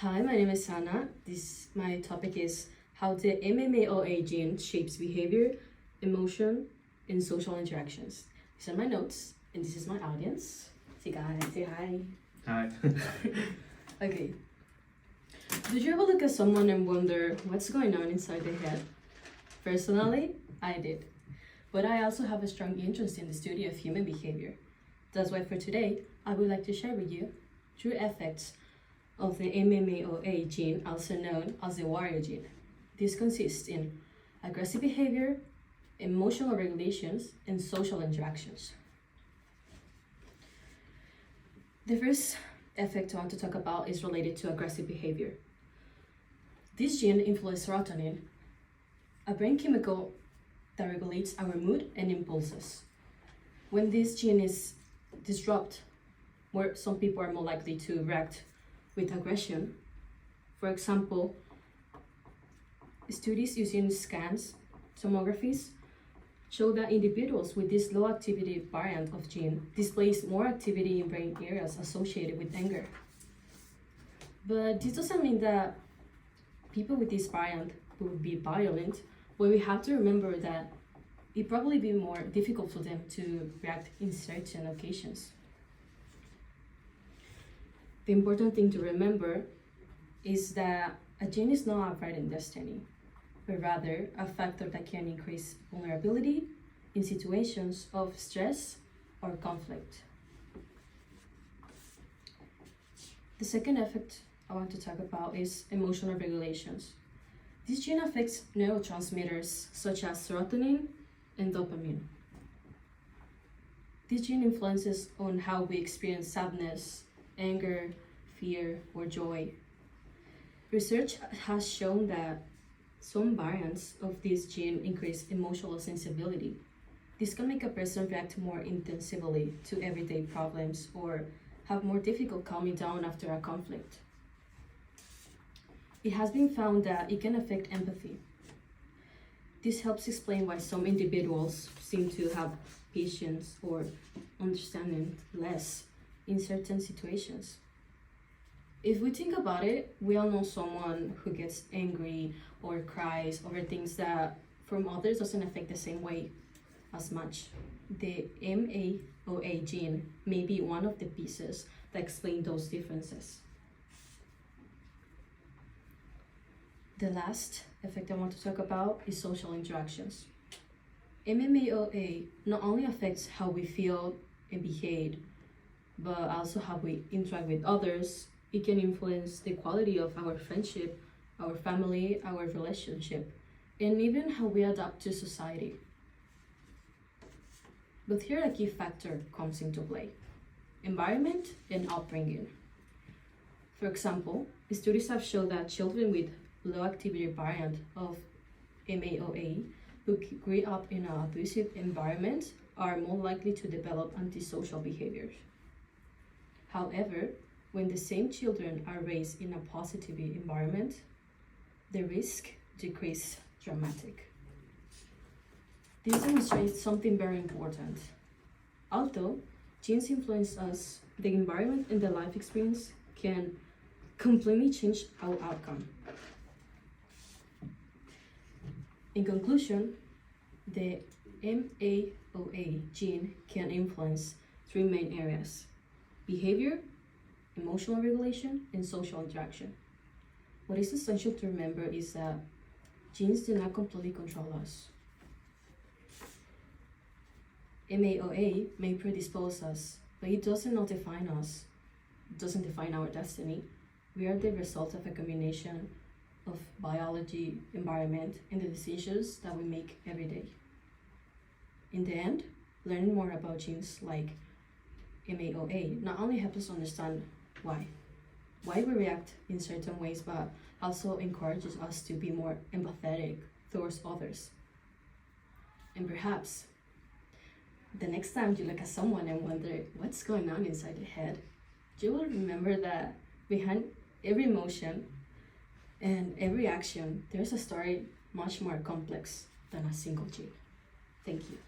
Hi, my name is Sana. My topic is how the MMAOA gene shapes behavior, emotion, and social interactions. These are my notes, and this is my audience. Say guys, say hi. Hi. Okay. Did you ever look at someone and wonder what's going on inside their head? Personally, I did. But I also have a strong interest in the study of human behavior. That's why for today, I would like to share with you true effects of the MMAOA gene, also known as the warrior gene. This consists in aggressive behavior, emotional regulations, and social interactions. The first effect I want to talk about is related to aggressive behavior. This gene influences serotonin, a brain chemical that regulates our mood and impulses. When this gene is disrupted, where some people are more likely to react with aggression. For example, studies using scans, tomographies, show that individuals with this low activity variant of gene displays more activity in brain areas associated with anger. But this doesn't mean that people with this variant will be violent, but we have to remember that it probably be more difficult for them to react in certain occasions. The important thing to remember is that a gene is not a written destiny, but rather a factor that can increase vulnerability in situations of stress or conflict. The second effect I want to talk about is emotional regulations. This gene affects neurotransmitters such as serotonin and dopamine. This gene influences on how we experience sadness, anger, fear, or joy. Research has shown that some variants of this gene increase emotional sensibility. This can make a person react more intensively to everyday problems or have more difficult calming down after a conflict. It has been found that it can affect empathy. This helps explain why some individuals seem to have patience or understanding less in certain situations. If we think about it, we all know someone who gets angry or cries over things that from others doesn't affect the same way as much. The MAOA gene may be one of the pieces that explain those differences. The last effect I want to talk about is social interactions. MMAOA not only affects how we feel and behave, but also how we interact with others. It can influence the quality of our friendship, our family, our relationship, and even how we adapt to society. But here a key factor comes into play: environment and upbringing. For example, studies have shown that children with low activity variant of MAOA who grew up in an abusive environment are more likely to develop antisocial behaviors. However, when the same children are raised in a positive environment, the risk decreases dramatically. This demonstrates something very important. Although genes influence us, the environment and the life experience can completely change our outcome. In conclusion, the MAOA gene can influence three main areas: behavior, emotional regulation, and social interaction. What is essential to remember is that genes do not completely control us. MAOA may predispose us, but it does not define us. It doesn't define our destiny. We are the result of a combination of biology, environment, and the decisions that we make every day. In the end, learning more about genes like MAOA not only helps us understand why we react in certain ways, but also encourages us to be more empathetic towards others. And perhaps the next time you look at someone and wonder what's going on inside their head, you will remember that behind every emotion and every action, there's a story much more complex than a single gene. Thank you.